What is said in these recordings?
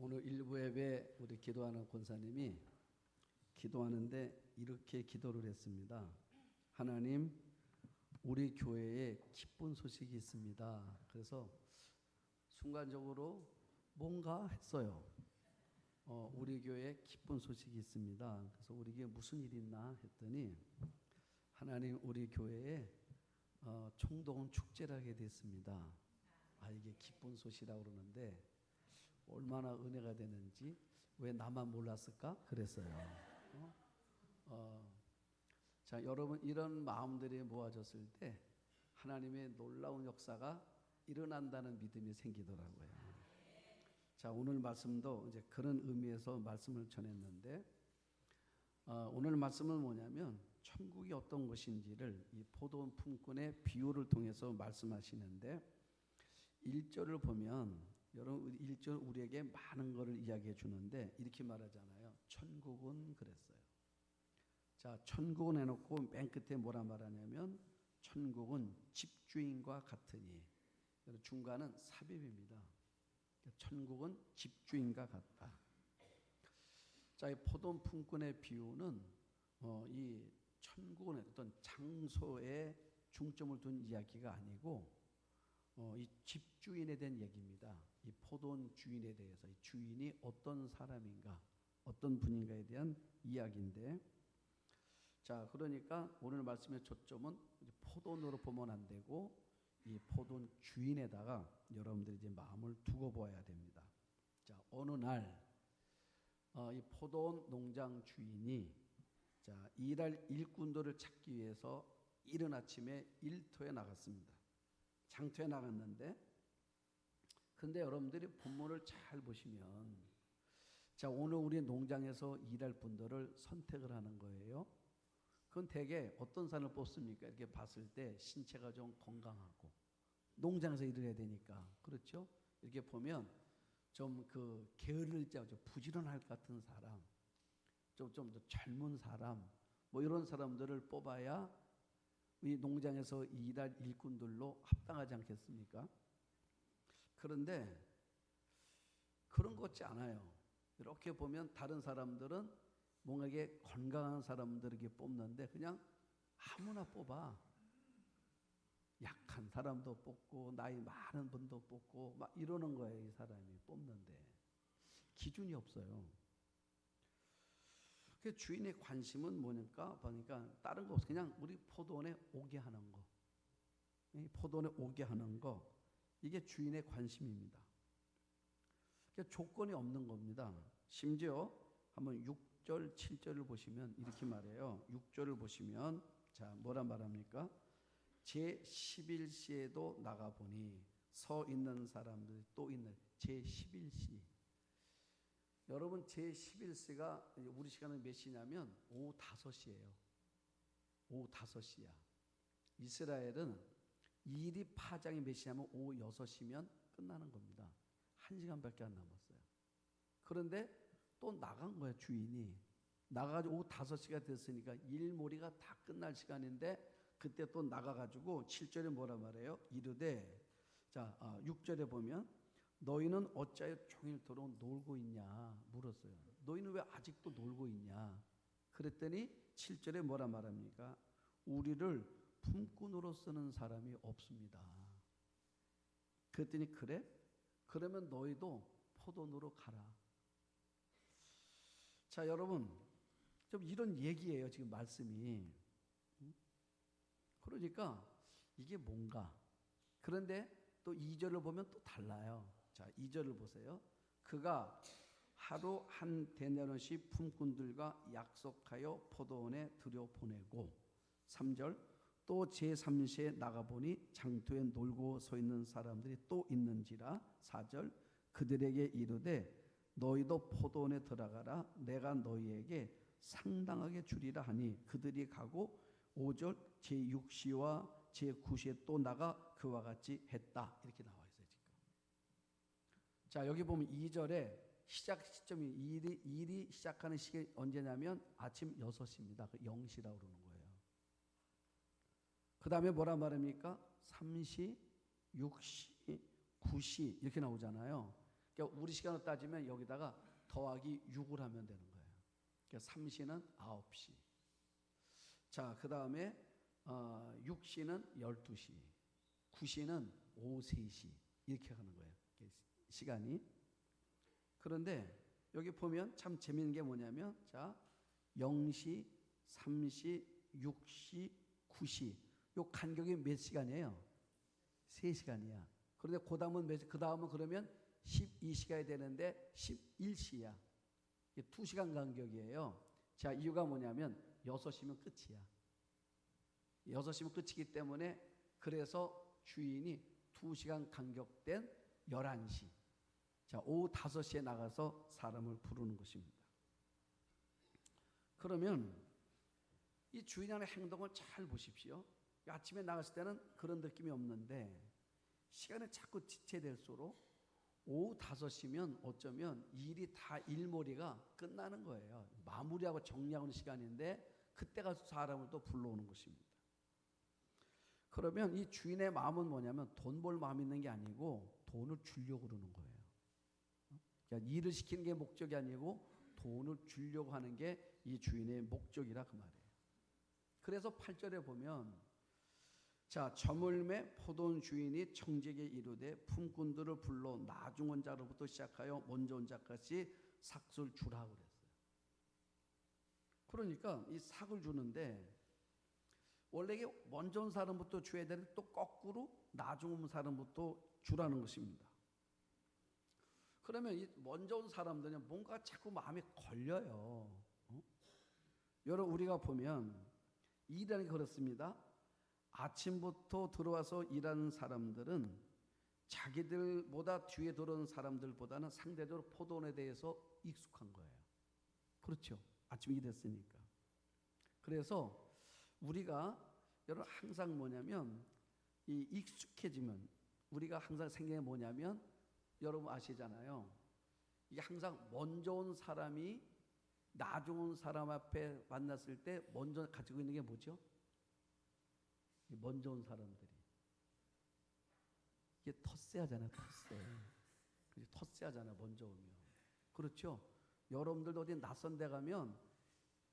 오늘 일부 예배 우리 기도하는 권사님이 기도하는데 이렇게 기도를 했습니다. 하나님, 우리 교회에 기쁜 소식이 있습니다. 그래서 순간적으로 뭔가 했어요. 우리 교회에 기쁜 소식이 있습니다. 그래서 우리 교회에 무슨 일이 있나 했더니 하나님, 우리 교회에 총동 축제를 하게 됐습니다. 이게 기쁜 소식이라고 그러는데 얼마나 은혜가 되는지, 왜 나만 몰랐을까 그랬어요. 자, 여러분, 이런 마음들이 모아졌을 때 하나님의 놀라운 역사가 일어난다는 믿음이 생기더라고요. 자, 오늘 말씀도 이제 그런 의미에서 말씀을 전했는데, 오늘 말씀은 뭐냐면 천국이 어떤 것인지를 이 포도원 품꾼의 비유를 통해서 말씀하시는데, 1절을 보면 여러분, 1절 우리에게 많은 것을 이야기해 주는데 이렇게 말하잖아요. 천국은 그랬어요. 자, 천국은 해놓고 맨 끝에 뭐라 말하냐면 천국은 집주인과 같으니, 중간은 삽입입니다. 천국은 집주인과 같다. 자, 이 포도원 품꾼의 비유는 이 천국은 어떤 장소에 중점을 둔 이야기가 아니고 이 집주인에 대한 얘기입니다. 이 포도원 주인에 대해서, 이 주인이 어떤 사람인가, 어떤 분인가에 대한 이야기인데, 자, 그러니까 오늘 말씀의 초점은 포도원으로 보면 안 되고 이 포도원 주인에다가 여러분들이 이제 마음을 두고 보아야 됩니다. 자, 어느 날 이 포도원 농장 주인이 일할 일꾼들을 찾기 위해서 이른 아침에 일터에 나갔습니다. 장터에 나갔는데, 근데 여러분들이 본문을 잘 보시면, 자, 오늘 우리 농장에서 일할 분들을 선택을 하는 거예요. 그건 대개 어떤 사람을 뽑습니까? 이렇게 봤을 때 신체가 좀 건강하고 농장에서 일을 해야 되니까, 그렇죠? 이렇게 보면 좀 그 게으를 짜고 부지런할 것 같은 사람, 좀 더 젊은 사람, 뭐 이런 사람들을 뽑아야 이 농장에서 일할 일꾼들로 합당하지 않겠습니까? 그런데 그런 것 같지 않아요. 이렇게 보면 다른 사람들은 뭔가 이게 건강한 사람들에게 뽑는데 그냥 아무나 뽑아. 약한 사람도 뽑고 나이 많은 분도 뽑고 막 이러는 거예요. 이 사람이 뽑는데 기준이 없어요. 그 주인의 관심은 뭐니까 보니까 다른 거 없어. 그냥 우리 포도원에 오게 하는 거. 이 포도원에 오게 하는 거, 이게 주인의 관심입니다. 그러니까 조건이 없는 겁니다. 심지어 한번 6절, 7절을 보시면 이렇게 말해요. 6절을 보시면 자, 뭐라 말합니까? 제11시에도 나가보니 서 있는 사람들이 또 있는 제11시. 여러분, 제11시가 우리 시간은 몇 시냐면 오후 5시예요. 오후 5시야. 이스라엘은 일이 파장이 몇 시냐면 오후 6시면 끝나는 겁니다. 1시간밖에 안 남았어요. 그런데 또 나간 거예요. 주인이 나가가지고 오후 5시가 됐으니까 일몰이가 다 끝날 시간인데 그때 또 나가가지고 7절에 뭐라 말해요? 이르되, 자, 6절에 보면 너희는 어찌하여 종일토록 놀고 있냐 물었어요. 너희는 왜 아직도 놀고 있냐? 그랬더니 7절에 뭐라 말합니까? 우리를 품꾼으로 쓰는 사람이 없습니다. 그랬더니 그래? 그러면 너희도 포도원으로 가라. 자, 여러분, 좀 이런 얘기예요. 지금 말씀이. 그러니까 이게 뭔가. 그런데 또 2절을 보면 또 달라요. 자, 2절을 보세요. 그가 하루 한 데나리씩 품꾼들과 약속하여 포도원에 들여보내고, 3절 또 제3시에 나가보니 장터에 놀고 서 있는 사람들이 또 있는지라. 4절 그들에게 이르되 너희도 포도원에 들어가라. 내가 너희에게 상당하게 주리라 하니 그들이 가고, 5절 제6시와 제9시에 또 나가 그와 같이 했다. 이렇게 나와 있어요 지금. 자, 여기 보면 2절에 시작 시점이 일이 시작하는 시간이 언제냐면 아침 6시입니다. 그 0시라고 그러는 거예요. 그 다음에 뭐라 말합니까? 3시, 6시, 9시 이렇게 나오잖아요. 그러니까 우리 시간으로 따지면 여기다가 더하기 6을 하면 되는 거예요. 그러니까 3시는 9시. 자, 그 다음에 6시는 12시. 9시는 오후 3시. 이렇게 가는 거예요. 시간이. 그런데 여기 보면 참 재밌는 게 뭐냐면, 자, 0시, 3시, 6시, 9시. 요 간격이 몇 시간이에요? 3시간이야. 그런데 그 다음은 그러면 12시간이 되는데 11시야. 이게 2시간 간격이에요. 자, 이유가 뭐냐면 6시면 끝이야. 6시면 끝이기 때문에 그래서 주인이 2시간 간격된 11시. 자, 오후 5시에 나가서 사람을 부르는 것입니다. 그러면 이 주인이 하는 행동을 잘 보십시오. 아침에 나갔을 때는 그런 느낌이 없는데 시간이 자꾸 지체될수록 오후 5시면 어쩌면 일이 다 일몰이가 끝나는 거예요. 마무리하고 정리하는 시간인데 그때 가서 사람을 또 불러오는 것입니다. 그러면 이 주인의 마음은 뭐냐면 돈 벌 마음이 있는 게 아니고 돈을 주려고 그러는 거예요. 그러니까 일을 시키는 게 목적이 아니고 돈을 주려고 하는 게 이 주인의 목적이라 그 말이에요. 그래서 8절에 보면, 자, 저물매 포도원 주인이 청지에게 이르되 품꾼들을 불러 나중 온 자로부터 시작하여 먼저 온 자까지 삭을 주라 그랬어요. 그러니까 이 삭을 주는데 원래 이게 먼저 온 사람부터 줘야 되는데 또 거꾸로 나중 온 사람부터 주라는 것입니다. 그러면 이 먼저 온 사람들은 뭔가 자꾸 마음에 걸려요. 여러분, 우리가 보면 일이라는 게 그렇습니다. 아침부터 들어와서 일하는 사람들은 자기들보다 뒤에 들어온 사람들보다는 상대적으로 포도원에 대해서 익숙한 거예요. 그렇죠? 아침에 일했으니까. 그래서 우리가 여러분 항상 뭐냐면 이 익숙해지면 우리가 항상 생각이 뭐냐면 여러분 아시잖아요. 이게 항상 먼저 온 사람이 나중 온 사람 앞에 만났을 때 먼저 가지고 있는 게 뭐죠? 먼저 온 사람들이 이게 텃세하잖아요. 텃세하잖아요. 먼저 오면. 그렇죠? 여러분들도 어디 낯선 데 가면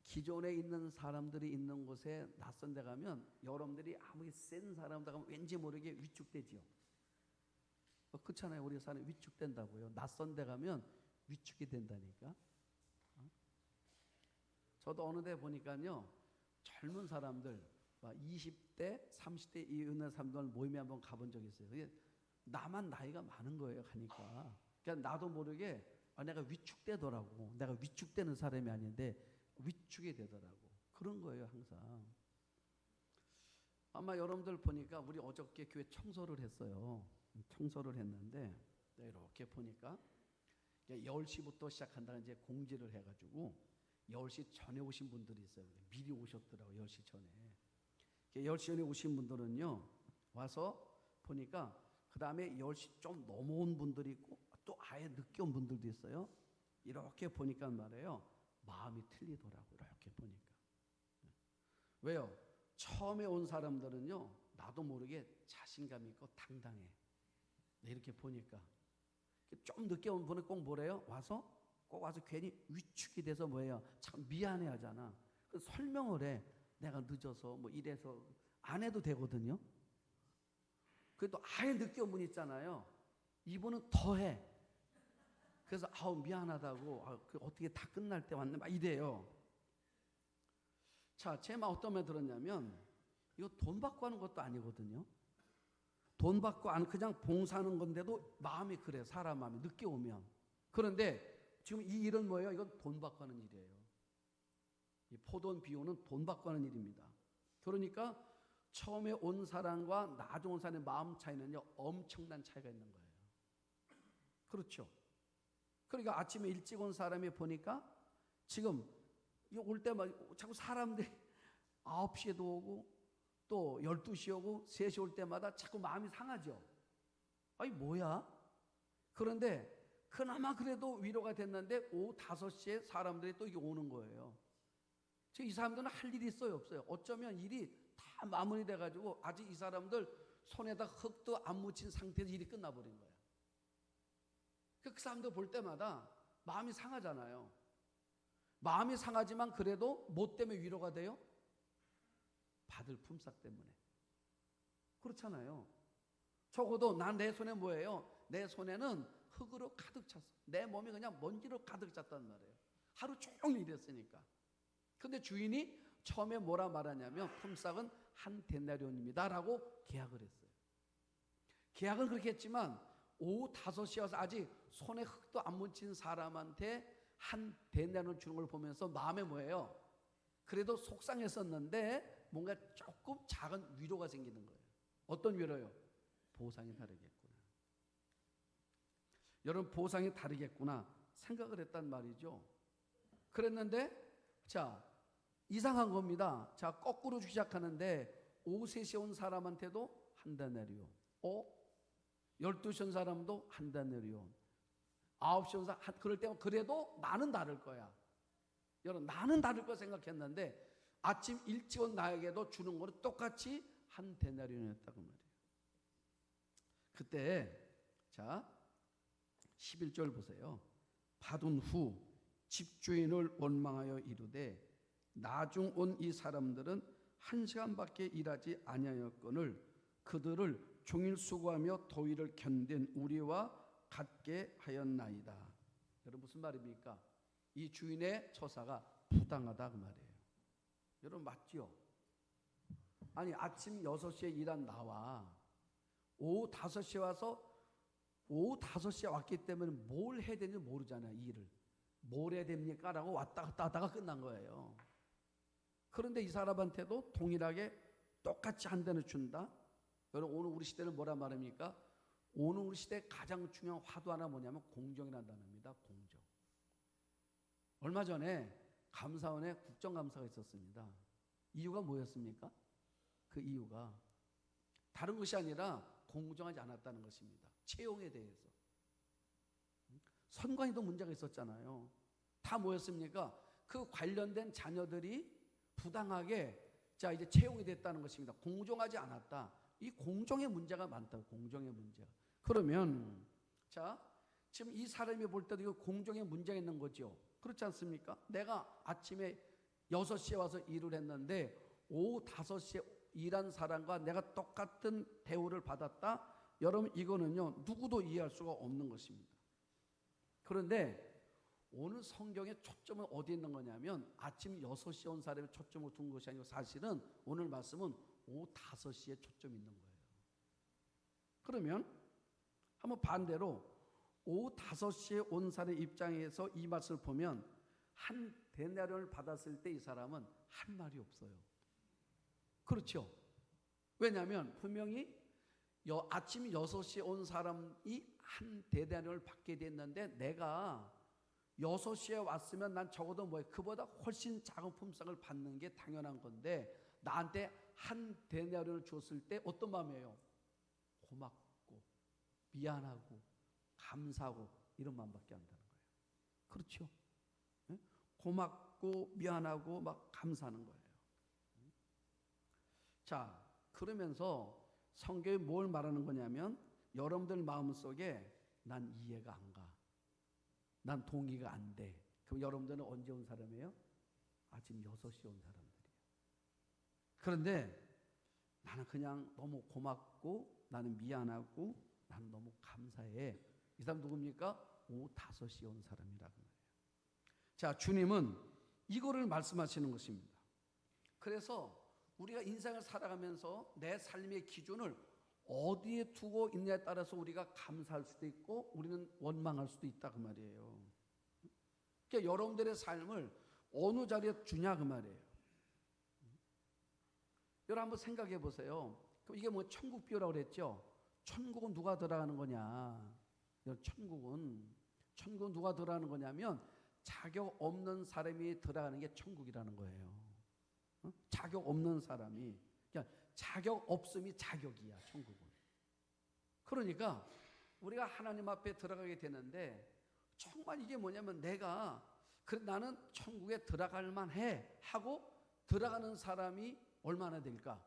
기존에 있는 사람들이 있는 곳에 낯선 데 가면 여러분들이 아무리 센 사람들 가면 왠지 모르게 위축되지요. 그렇잖아요. 우리 사람 위축된다고요. 낯선 데 가면 위축이 된다니까. 저도 어느 데 보니까요, 젊은 사람들 20대, 30대 이후의 사람들 모임에 한번 가본 적이 있어요. 나만 나이가 많은 거예요. 가니까 그냥 나도 모르게 내가 위축되더라고. 내가 위축되는 사람이 아닌데 위축이 되더라고. 그런 거예요. 항상. 아마 여러분들 보니까 우리 어저께 교회 청소를 했어요. 청소를 했는데 이렇게 보니까 10시부터 시작한다는 이제 공지를 해가지고 10시 전에 오신 분들이 있어요. 미리 오셨더라고요. 10시 전에. 10시 전에 오신 분들은요, 와서 보니까 그 다음에 10시 좀 넘어온 분들이 있고 또 아예 늦게 온 분들도 있어요. 이렇게 보니까 말이에요, 마음이 틀리더라고요. 이렇게 보니까. 왜요? 처음에 온 사람들은요, 나도 모르게 자신감 있고 당당해. 이렇게 보니까. 좀 늦게 온 분은 꼭 뭐래요? 꼭 와서 괜히 위축이 돼서 뭐예요? 참 미안해 하잖아. 그래서 설명을 해. 내가 늦어서 뭐 이래서 안 해도 되거든요. 그래도 아예 늦게 온 분 있잖아요. 이분은 더 해. 그래서 미안하다고 어떻게 다 끝날 때 왔네 막 이래요. 자, 제 마음 어떤 말 들었냐면 이거 돈 받고 하는 것도 아니거든요. 돈 받고 그냥 봉사하는 건데도 마음이 그래. 사람 마음이 늦게 오면. 그런데 지금 이 일은 뭐예요? 이건 돈 받고 하는 일이에요. 이 포도원 비유는 돈 받고 하는 일입니다. 그러니까 처음에 온 사람과 나중 온 사람의 마음 차이는요, 엄청난 차이가 있는 거예요. 그렇죠? 그러니까 아침에 일찍 온 사람이 보니까 지금 올 때마다 자꾸 사람들이 9시에도 오고 또 12시에 오고 3시 올 때마다 자꾸 마음이 상하죠. 아니 뭐야? 그런데 그나마 그래도 위로가 됐는데 오후 5시에 사람들이 또 이게 오는 거예요. 지금 이 사람들은 할 일이 있어요, 없어요? 어쩌면 일이 다 마무리돼가지고 아직 이 사람들 손에다 흙도 안 묻힌 상태에서 일이 끝나버린 거예요. 그 사람들 볼 때마다 마음이 상하잖아요. 마음이 상하지만 그래도 뭐 때문에 위로가 돼요? 받을 품삯 때문에. 그렇잖아요. 적어도 난 내 손에 뭐예요? 내 손에는 흙으로 가득 찼어. 내 몸이 그냥 먼지로 가득 찼단 말이에요. 하루 종일 일했으니까. 근데 주인이 처음에 뭐라 말하냐면 품삯은 한 데나리온입니다 라고 계약을 했어요. 계약은 그렇게 했지만 오후 5시에 와서 아직 손에 흙도 안 묻힌 사람한테 한 데나리온 주는 걸 보면서 마음에 뭐예요? 그래도 속상했었는데 뭔가 조금 작은 위로가 생기는 거예요. 어떤 위로요? 보상이 다르겠구나. 여러분, 보상이 다르겠구나 생각을 했단 말이죠. 그랬는데 자, 이상한 겁니다. 자, 거꾸로 주기 시작하는데 오후 3시에 온 사람한테도 한 데나리온, 12시에 온 사람도 한 데나리온, 9시에 온 사람, 그럴 때면 그래도 나는 다를 거야. 여러분, 나는 다를 거 생각했는데 아침 일찍 온 나에게도 주는 거는 똑같이 한 데나리온이었다고 말이에요. 그때 자 11절 보세요. 받은 후 집주인을 원망하여 이르되 나중 온 이 사람들은 1시간밖에 일하지 아니하였거늘 그들을 종일 수고하며 더위를 견딘 우리와 같게 하였나이다. 여러분, 무슨 말입니까? 이 주인의 처사가 부당하다 그 말이에요. 여러분, 맞죠? 아니, 아침 6시에 일한 나와 오후 5시에 와서 오후 5시에 왔기 때문에 뭘 해야 되는지 모르잖아요. 일을 뭘 해야 됩니까? 라고 왔다 갔다 하다가 끝난 거예요. 그런데 이 사람한테도 동일하게 똑같이 한 대는 준다. 여러분, 오늘 우리 시대는 뭐라 말합니까? 오늘 우리 시대 가장 중요한 화두 하나 뭐냐면 공정이라는 단어입니다. 공정. 얼마 전에 감사원에 국정감사가 있었습니다. 이유가 뭐였습니까? 그 이유가 다른 것이 아니라 공정하지 않았다는 것입니다. 채용에 대해서. 선관위도 문제가 있었잖아요. 다 뭐였습니까? 그 관련된 자녀들이 부당하게 자 이제 채용이 됐다는 것입니다. 공정하지 않았다. 이 공정의 문제가 많다. 공정의 문제. 그러면 자 지금 이 사람이 볼 때도 이거 공정의 문제가 있는 거죠. 그렇지 않습니까? 내가 아침에 6시에 와서 일을 했는데 오후 5시에 일한 사람과 내가 똑같은 대우를 받았다. 여러분, 이거는요 누구도 이해할 수가 없는 것입니다. 그런데 오늘 성경의 초점은 어디에 있는 거냐면 아침 6시에 온 사람에 초점을 둔 것이 아니고 사실은 오늘 말씀은 오후 5시에 초점이 있는 거예요. 그러면 한번 반대로 오후 5시에 온 사람의 입장에서 이 말씀을 보면 한 데나리온을 받았을 때 이 사람은 할 말이 없어요. 그렇죠? 왜냐하면 분명히 아침 6시에 온 사람이 한 데나리온을 받게 됐는데 내가 6시에 왔으면 난 적어도 그보다 훨씬 작은 품삯을 받는 게 당연한 건데 나한테 한 데나리온을 줬을 때 어떤 마음이에요? 고맙고 미안하고 감사하고 이런 마음밖에 안 나는 거예요. 그렇죠? 네? 고맙고 미안하고 막 감사하는 거예요. 자, 그러면서 성경이 뭘 말하는 거냐면 여러분들 마음속에 난 이해가 안 가. 난 동의가 안 돼. 그럼 여러분들은 언제 온 사람이에요? 아침 6시에 온 사람들이에요. 그런데 나는 그냥 너무 고맙고 나는 미안하고 나는 너무 감사해. 이 사람 누굽니까? 오후 5시에 온 사람이라고 해요. 자, 주님은 이거를 말씀하시는 것입니다. 그래서 우리가 인생을 살아가면서 내 삶의 기준을 어디에 두고 있느냐에 따라서 우리가 감사할 수도 있고 우리는 원망할 수도 있다 그 말이에요. 그러니까 여러분들의 삶을 어느 자리에 두냐 그 말이에요. 여러분 한번 생각해 보세요. 그럼 이게 뭐 천국 비유라고 그랬죠. 천국은 누가 들어가는 거냐? 천국은 누가 들어가는 거냐면 자격 없는 사람이 들어가는 게 천국이라는 거예요. 자격 없는 사람이, 그러니까 자격 없음이 자격이야 천국은. 그러니까 우리가 하나님 앞에 들어가게 되는데 정말 이게 뭐냐면 내가 나는 천국에 들어갈 만해 하고 들어가는 사람이 얼마나 될까?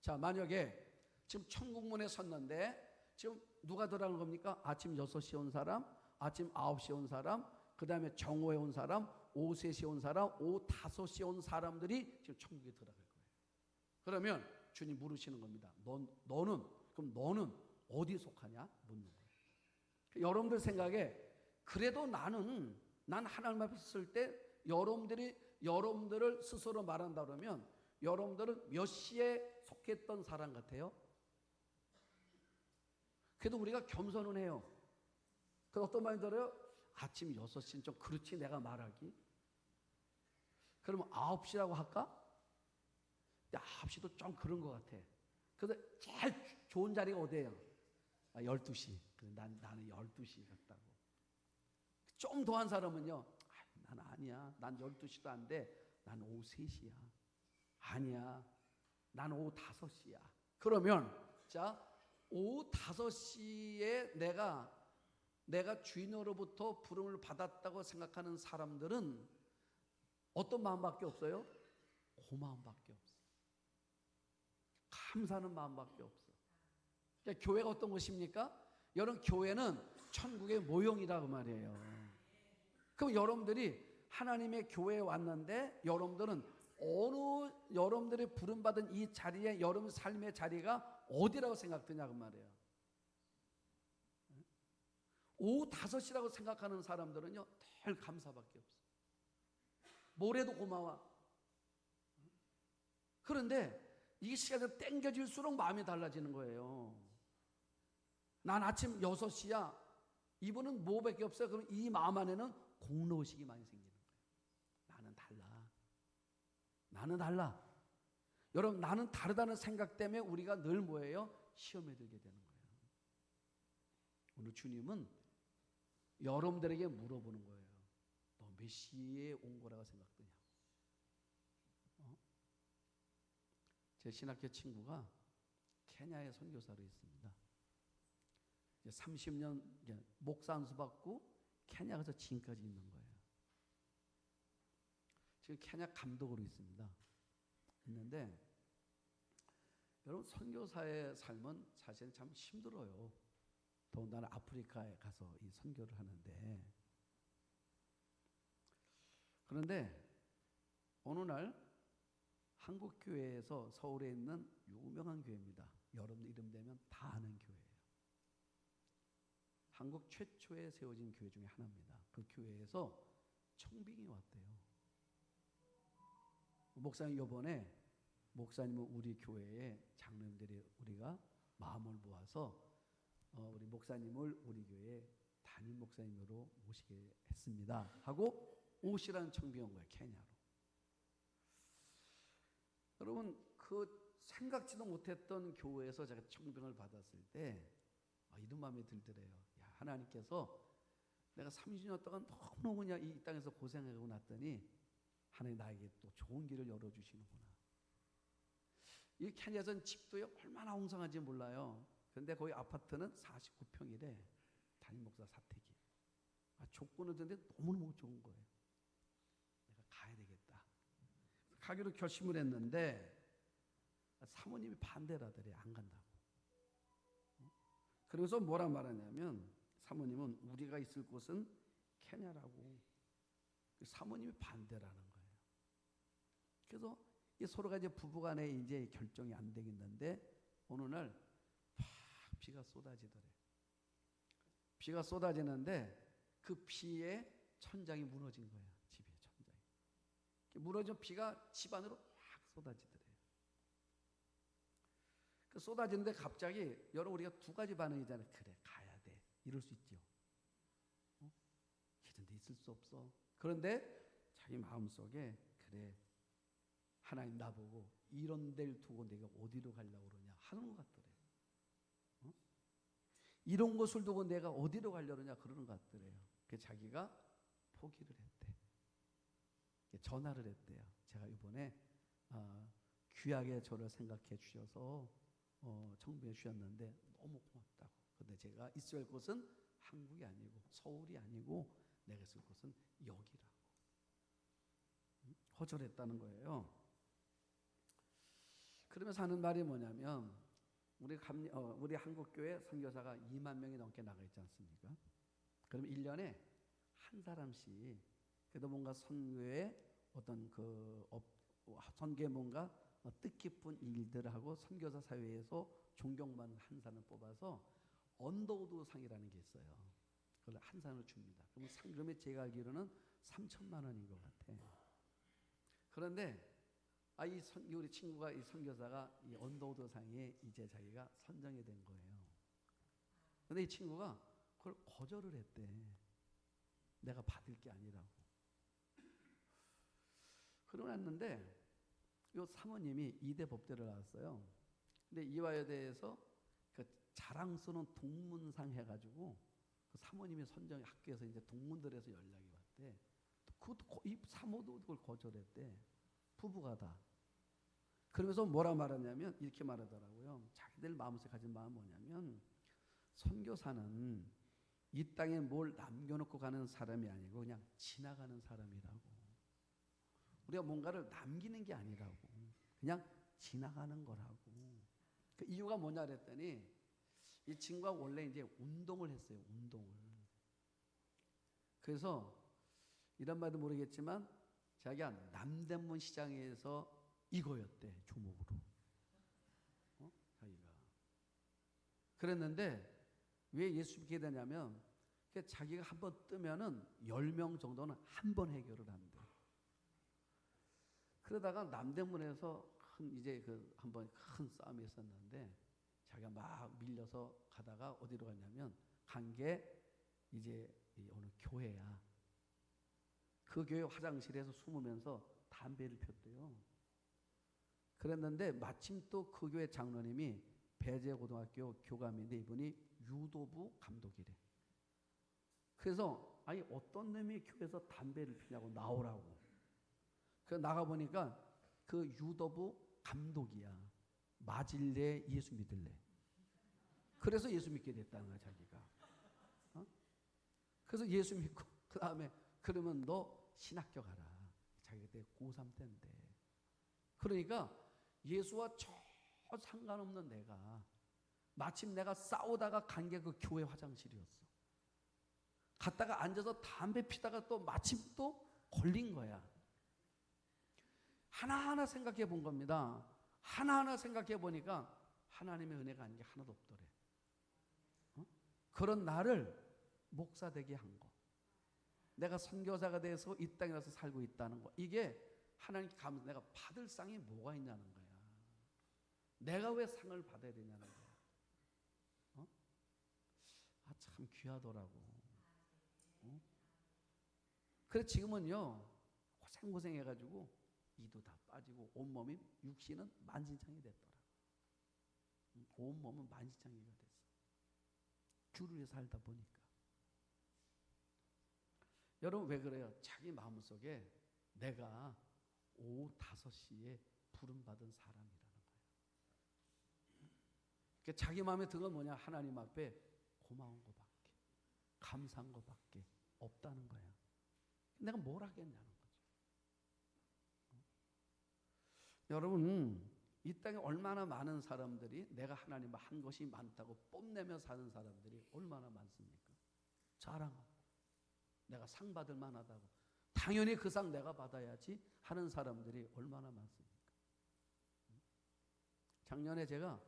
자, 만약에 지금 천국문에 섰는데 지금 누가 들어가는 겁니까? 아침 6시에 온 사람, 아침 9시에 온 사람, 그 다음에 정오에 온 사람, 오후 3시에 온 사람, 오후 5시에 온 사람들이 지금 천국에 들어갈 거예요. 그러면 주님 물으시는 겁니다. 너는 어디 속하냐? 묻는 거예요. 여러분들 생각에 그래도 난 하나님 앞에 있을 때 여러분들을 스스로 말한다 그러면 여러분들은 몇 시에 속했던 사람 같아요? 그래도 우리가 겸손은 해요. 그 어떤 말이 들어요? 아침 6시는 좀 그렇지 내가 말하기. 그러면 9시라고 할까? 9시도 좀 그런 것 같아. 그래서 제일 좋은 자리가 어디예요? 12시. 나는 12시 같다고. 좀 더한 사람은요. 난 아니야. 난 12시도 안 돼. 난 오후 3시야. 아니야. 난 오후 5시야. 그러면 자 오후 5시에 내가 주인으로부터 부름을 받았다고 생각하는 사람들은 어떤 마음밖에 없어요? 그 마음밖에 없어. 감사하는 마음밖에 없어. 그러니까 교회가 어떤 것입니까? 여러분 교회는 천국의 모형이라고 말이에요. 그럼 여러분들이 하나님의 교회에 왔는데 여러분들은 여러분들이 부름받은 이 자리에 여러분 삶의 자리가 어디라고 생각되냐고 말이에요. 오후 5시라고 생각하는 사람들은요 늘 감사밖에 없어. 뭐래도 고마워. 그런데 이 시간이 땡겨질수록 마음이 달라지는 거예요. 난 아침 6시야. 이분은 뭐밖에 없어요. 그럼 이 마음 안에는 공로의식이 많이 생기는 거예요. 나는 달라. 여러분 나는 다르다는 생각 때문에 우리가 늘 뭐예요? 시험에 들게 되는 거예요. 오늘 주님은 여러분들에게 물어보는 거예요. 너 몇 시에 온 거라고 생각되냐? 제 신학교 친구가 케냐에 선교사로 있습니다. 30년 목사 안수 받고 케냐 가서 지금까지 있는 거예요. 지금 케냐 감독으로 있습니다. 있는데 여러분 선교사의 삶은 사실 참 힘들어요. 더군다나 아프리카에 가서 이 선교를 하는데 그런데 어느 날 한국교회에서 서울에 있는 유명한 교회입니다. 여러분 이름 되면 다 아는 교회예요. 한국 최초에 세워진 교회 중에 하나입니다. 그 교회에서 청빙이 왔대요. 목사님 이번에 목사님은 우리 교회에 장로님들이 우리가 마음을 모아서 우리 목사님을 우리 교회 담임 목사님으로 모시게 했습니다. 하고 오시라는 청빙이 온 거예요. 케냐로. 여러분 그 생각지도 못했던 교회에서 제가 청빙을 받았을 때 이런 마음이 들더래요. 야, 하나님께서 내가 30년 동안 너무 그냥 이 땅에서 고생하고 났더니 하나님 나에게 또 좋은 길을 열어주시는구나. 이 케냐에서는 집도요 얼마나 웅성한지 몰라요. 그런데 거기 아파트는 49평이래. 담임 목사 사택이. 조건을 듣는데 너무너무 좋은 거예요. 내가 가야 되겠다. 가기로 결심을 했는데 사모님이 반대를 하더래. 안 간다고. 그래서 뭐라 말하냐면 사모님은 우리가 있을 곳은 케냐라고. 사모님이 반대라는 거예요. 그래서 서로가 이제 부부간에 이제 결정이 안 되겠는데 어느 날 비가 쏟아지더래. 비가 쏟아지는데 그 비에 천장이 무너진 거예요. 집에 천장이. 무너진 비가 집 안으로 확 쏟아지더래. 그 쏟아지는데 갑자기 여러분 우리가 두 가지 반응이잖아요. 그래 가야 돼. 이럴 수 있죠. 이런 데 있을 수 없어. 그런데 자기 마음속에 그래 하나님 나보고 이런 데를 두고 내가 어디로 가려고 그러냐 하는 것 같더래. 이런 곳을 두고 내가 어디로 가려고 그러냐 그러는 것 같더래요. 그래서 자기가 포기를 했대. 전화를 했대요. 제가 이번에 귀하게 저를 생각해 주셔서 청빙해 주셨는데 너무 고맙다고. 근데 제가 있어야 할 곳은 한국이 아니고 서울이 아니고 내가 있을 곳은 여기라고. 거절했다는 거예요. 그러면서 하는 말이 뭐냐면 우리 한국교회 선교사가 2만 명이 넘게 나가 있지 않습니까? 그 그럼 1년에 한 사람씩 그래도 뭔가 선교에 어떤 선교에 뭔가 뜻깊은 일들하고 선교사 사회에서 존경받는 한 사람을 뽑아서 언더우드 상이라는 게 있어요. 그걸 한 사람을 줍니다. 그러면 상금이 제가 알기로는 3천만 원인 것 같아. 그런데 우리 친구가 이 선교사가 이 언더우드 상에 이제 자기가 선정이 된 거예요. 근데 이 친구가 그걸 거절을 했대. 내가 받을 게 아니라고. 그러고 났는데 이 사모님이 이대 법대를 나왔어요. 근데 이화여대에서 그 자랑스러운 동문상 해가지고 그 사모님이 선정 학교에서 이제 동문들에서 연락이 왔대. 그것도 이 사모도 그걸 거절했대. 부부가 다. 그러면서 뭐라 말하냐면 이렇게 말하더라고요. 자기들 마음속에 가진 마음은 뭐냐면 선교사는 이 땅에 뭘 남겨놓고 가는 사람이 아니고 그냥 지나가는 사람이라고. 우리가 뭔가를 남기는 게 아니라고. 그냥 지나가는 거라고. 그 이유가 뭐냐 그랬더니 이 친구가 원래 이제 운동을 했어요. 운동을. 그래서 이런 말도 모르겠지만 자기가 남대문 시장에서 이거였대. 조목으로. 자기가. 그랬는데 왜 예수 믿게 되냐면 자기가 한번 뜨면은 10명 정도는 한 번 해결을 한대. 그러다가 남대문에서 이제 한번 큰 싸움이 있었는데 자기가 막 밀려서 가다가 어디로 갔냐면 간 게 이제 어느 교회야. 그 교회 화장실에서 숨으면서 담배를 폈대요. 그랬는데 마침 또 그 교회 장로님이 배재고등학교 교감인데 이분이 유도부 감독이래. 그래서 아니 어떤 놈이 교회에서 담배를 피냐고 나오라고. 그래서 나가보니까 그 유도부 감독이야. 맞을래 예수 믿을래. 그래서 예수 믿게 됐다는 거야 자기가. 그래서 예수 믿고 그 다음에 그러면 너 신학교 가라. 자기가 그때 고3 때인데. 그러니까 예수와 저 상관없는 내가 마침 내가 싸우다가 간 게 그 교회 화장실이었어. 갔다가 앉아서 담배 피다가 또 마침 또 걸린 거야. 하나하나 생각해 본 겁니다. 하나하나 생각해 보니까 하나님의 은혜가 아닌 게 하나도 없더래. 그런 나를 목사 되게 한 거. 내가 선교사가 돼서 이 땅에 와서 살고 있다는 거. 이게 하나님께 감사. 내가 받을 상이 뭐가 있냐는 거야. 내가 왜 상을 받아야 되냐는 거야. 참 귀하더라고. 그래 지금은요 고생해가지고 이도 다 빠지고 온몸이 육신은 만신창이 됐더라. 온몸은 만신창이가 됐어. 주를 위해 살다 보니까. 여러분 왜 그래요? 자기 마음속에 내가 오후 5시에 부름받은 사람이라는 거예요. 그러니까 자기 마음에 든 건 뭐냐? 하나님 앞에 고마운 것밖에 감사한 것밖에 없다는 거야. 내가 뭘 하겠냐는 거죠. 여러분 이 땅에 얼마나 많은 사람들이 내가 하나님을 한 것이 많다고 뽐내며 사는 사람들이 얼마나 많습니까? 자랑하고 내가 상 받을 만하다고 당연히 그 상 내가 받아야지 하는 사람들이 얼마나 많습니까? 작년에 제가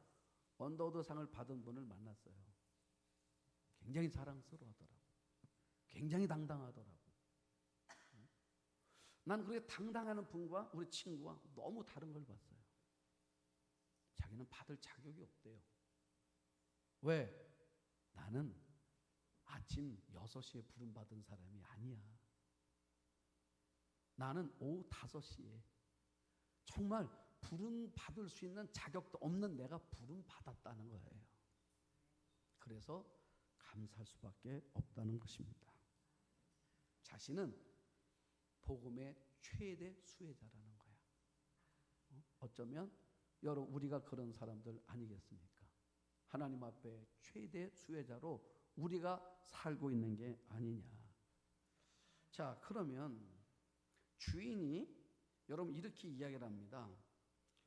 언더우드 상을 받은 분을 만났어요. 굉장히 자랑스러워하더라고. 굉장히 당당하더라고. 난 그렇게 당당하는 분과 우리 친구와 너무 다른 걸 봤어요. 자기는 받을 자격이 없대요. 왜? 나는 아침 6시에 부름받은 사람이 아니야. 나는 오후 5시에 정말 부름받을 수 있는 자격도 없는 내가 부름받았다는 거예요. 그래서 감사할 수밖에 없다는 것입니다. 자신은 복음의 최대 수혜자라는 거야. 어쩌면 여러분 우리가 그런 사람들 아니겠습니까? 하나님 앞에 최대 수혜자로 우리가 살고 있는 게 아니냐. 자, 그러면 주인이 여러분 이렇게 이야기를 합니다.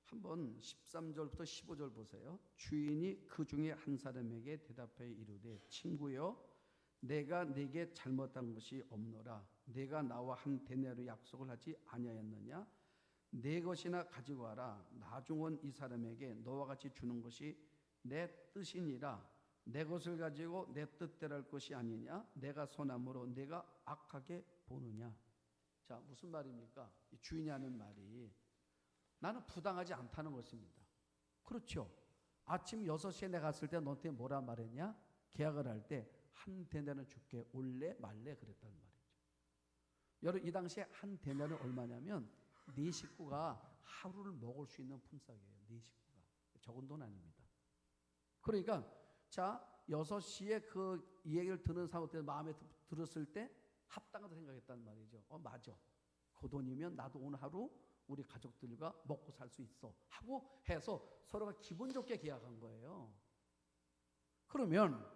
한번 13절부터 15절 보세요. 주인이 그 중에 한 사람에게 대답하여 이르되 친구여 내가 네게 잘못한 것이 없노라. 내가 나와 한 대내로 약속을 하지 아니하였느냐? 내 것이나 가지고 와라. 나중 온 이 사람에게 너와 같이 주는 것이 내 뜻이니라. 내 것을 가지고 내 뜻대로 할 것이 아니냐? 내가 선함으로 내가 악하게 보느냐? 자, 무슨 말입니까? 이 주인이 하는 말이 나는 부당하지 않다는 것입니다. 그렇죠. 아침 6시에 내가 갔을 때 너한테 뭐라 말했냐? 계약을 할 때 한 데나리온 줄게. 올래 말래 그랬단 말이죠. 여러분, 이 당시에 한 데나리온은 얼마냐면 네 식구가 하루를 먹을 수 있는 품삯이에요. 네 식구가. 적은 돈 아닙니다. 그러니까 자, 6시에 이 얘기를 듣는 사람한테 마음에 들었을 때 합당하다 생각했단 말이죠. 맞아. 그 돈이면 나도 오늘 하루 우리 가족들과 먹고 살 수 있어 하고 해서 서로가 기분 좋게 계약한 거예요. 그러면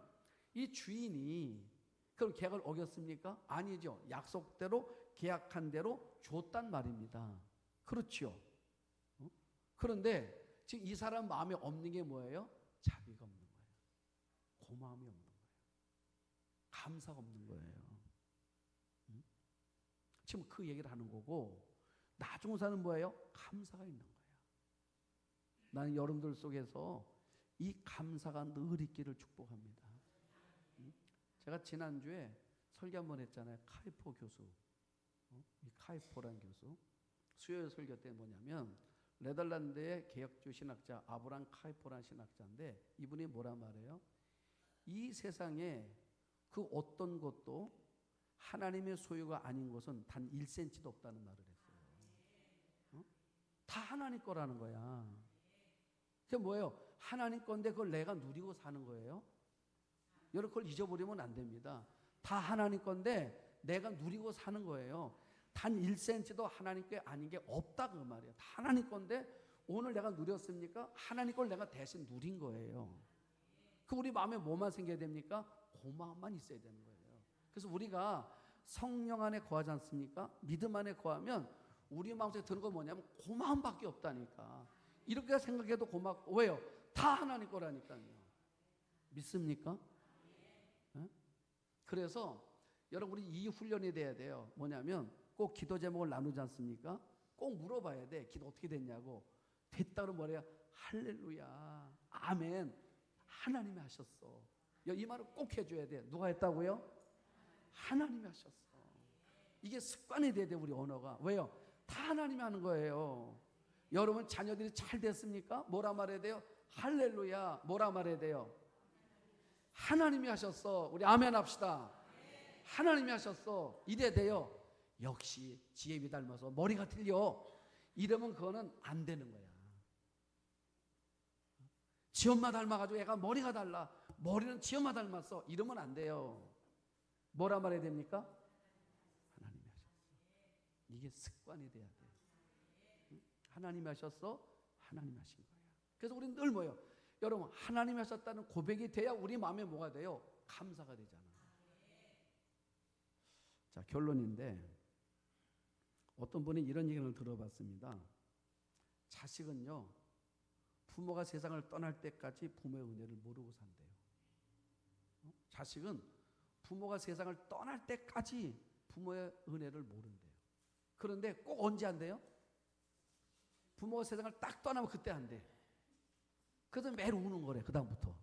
이 주인이 그럼 계약을 어겼습니까? 아니죠. 약속대로 계약한 대로 줬단 말입니다. 그렇죠. 그런데 지금 이 사람 마음에 없는 게 뭐예요? 자비가 없는 거예요. 고마움이 없는 거예요. 감사가 없는 거예요. 지금 그 얘기를 하는 거고, 나중 사는 뭐예요? 감사가 있는 거예요. 나는 여러분들 속에서 이 감사가 늘 있기를 축복합니다. 제가 지난주에 설교 한번 했잖아요. 카이포 교수. 이 카이포라는 교수. 수요일 설교 때 뭐냐면 네덜란드의 개혁주 신학자 아브람 카이포라는 신학자인데 이분이 뭐라 말해요? 이 세상에 그 어떤 것도 하나님의 소유가 아닌 것은 단 1cm도 없다는 말을 했어요. 다 하나님 거라는 거야. 그게 뭐예요? 하나님 건데 그걸 내가 누리고 사는 거예요. 여러분, 그걸 잊어버리면 안 됩니다. 다 하나님 건데 내가 누리고 사는 거예요. 단 1cm도 하나님 게 아닌 게 없다 그 말이에요. 다 하나님 건데 오늘 내가 누렸습니까? 하나님 걸 내가 대신 누린 거예요. 그 우리 마음에 뭐만 생겨야 됩니까? 고마움만 있어야 되는 거예요. 그래서 우리가 성령 안에 거하지 않습니까? 믿음 안에 거하면 우리 마음속에 드는 건 뭐냐면 고마움밖에 없다니까. 이렇게 생각해도 고맙고. 왜요? 다 하나님 거라니까요. 믿습니까? 네? 그래서 여러분, 우리 이 훈련이 돼야 돼요. 뭐냐면 꼭 기도 제목을 나누지 않습니까? 꼭 물어봐야 돼. 기도 어떻게 됐냐고. 됐다 그러면 뭐래요? 할렐루야, 아멘, 하나님이 하셨어. 이 말을 꼭 해줘야 돼. 누가 했다고요? 하나님이 하셨어. 이게 습관이 돼야 돼, 우리 언어가. 왜요? 다 하나님이 하는 거예요. 여러분 자녀들이 잘 됐습니까? 뭐라 말해야 돼요? 할렐루야. 뭐라 말해야 돼요? 하나님이 하셨어. 우리 아멘 합시다. 하나님이 하셨어. 이래 돼요. 역시 지혜비 닮아서 머리가 틀려. 이러면 그거는 안 되는 거야. 지엄마 닮아가지고 애가 머리가 달라. 머리는 지엄마 닮았어. 이러면 안 돼요. 뭐라 말해야 됩니까? 하나님이 하셨어. 이게 습관이 돼야 돼. 하나님이 하셨어. 하나님이 하신 거야. 그래서 우리는 늘 뭐예요? 여러분, 하나님이 하셨다는 고백이 돼야 우리 마음에 뭐가 돼요? 감사가 되잖아요. 자, 결론인데 어떤 분이 이런 얘기를 들어봤습니다. 자식은요, 부모가 세상을 떠날 때까지 부모의 은혜를 모르고 산대요. 자식은 부모가 세상을 떠날 때까지 부모의 은혜를 모른대요. 그런데 꼭 언제 안 돼요? 부모가 세상을 딱 떠나면 그때 안 돼. 그래서 매일 우는 거래, 그 다음부터.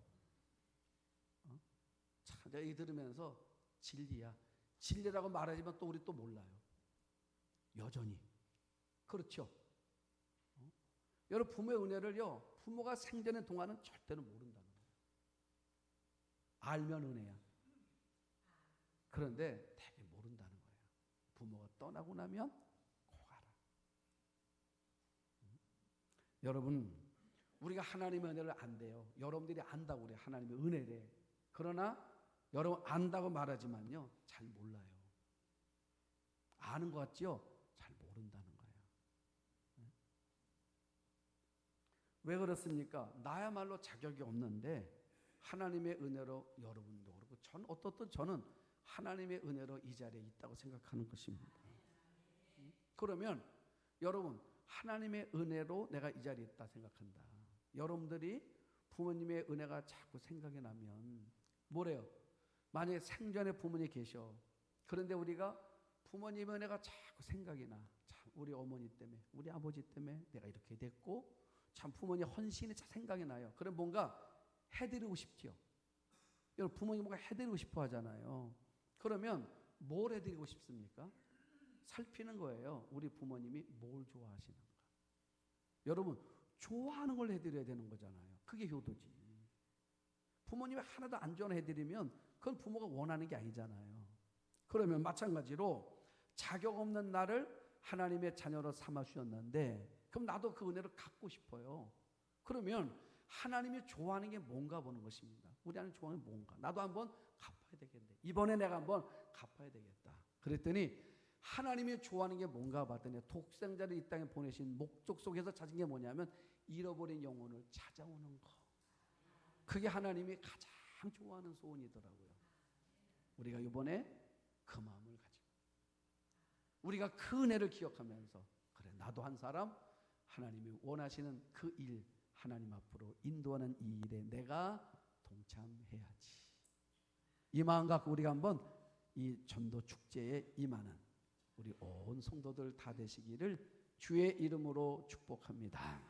참, 내가 이 들으면서 진리야. 진리라고 말하지만 또 우리 또 몰라요. 여전히. 그렇죠. 여러분, 부모의 은혜를요, 부모가 생전의 동안은 절대로 모른다는 거예요. 알면 은혜야. 그런데 되게 모른다는 거예요. 부모가 떠나고 나면 고가라. 여러분, 우리가 하나님의 은혜를 안돼요. 여러분들이 안다고 그래. 하나님의 은혜래. 그러나 여러분 안다고 말하지만요, 잘 몰라요. 아는 것 같지요? 잘 모른다는 거예요. 왜 그렇습니까? 나야말로 자격이 없는데 하나님의 은혜로 여러분도 그렇고 어떻든 저는 하나님의 은혜로 이 자리에 있다고 생각하는 것입니다. 그러면 여러분, 하나님의 은혜로 내가 이 자리에 있다 생각한다. 여러분들이 부모님의 은혜가 자꾸 생각이 나면 뭐래요? 만약에 생전에 부모님이 계셔. 그런데 우리가 부모님의 은혜가 자꾸 생각이 나. 참 우리 어머니 때문에, 우리 아버지 때문에 내가 이렇게 됐고, 참 부모님 헌신이 참 생각이 나요. 그럼 뭔가 해드리고 싶지요. 여러분 부모님 뭔가 해드리고 싶어 하잖아요. 그러면 뭘 해드리고 싶습니까? 살피는 거예요. 우리 부모님이 뭘 좋아하시는가. 여러분 좋아하는 걸 해드려야 되는 거잖아요. 그게 효도지. 부모님이 하나도 안 좋아하는 해드리면 그건 부모가 원하는 게 아니잖아요. 그러면 마찬가지로 자격 없는 나를 하나님의 자녀로 삼아 주셨는데 그럼 나도 그 은혜를 갖고 싶어요. 그러면 하나님이 좋아하는 게 뭔가 보는 것입니다. 우리 하나님 좋아하는 게 뭔가. 나도 한번 갚아야 되겠네. 이번에 내가 한번 갚아야 되겠다. 그랬더니 하나님이 좋아하는 게 뭔가 봤더니 독생자를 이 땅에 보내신 목적 속에서 찾은 게 뭐냐면 잃어버린 영혼을 찾아오는 거. 그게 하나님이 가장 좋아하는 소원이더라고요. 우리가 이번에 그 마음을 가지고 우리가 그 은혜를 기억하면서 그래 나도 한 사람 하나님이 원하시는 그 일 하나님 앞으로 인도하는 이 일에 내가 동참해야지. 이 마음 갖고 우리가 한번 이 전도 축제에 임하는 우리 온 성도들 다 되시기를 주의 이름으로 축복합니다.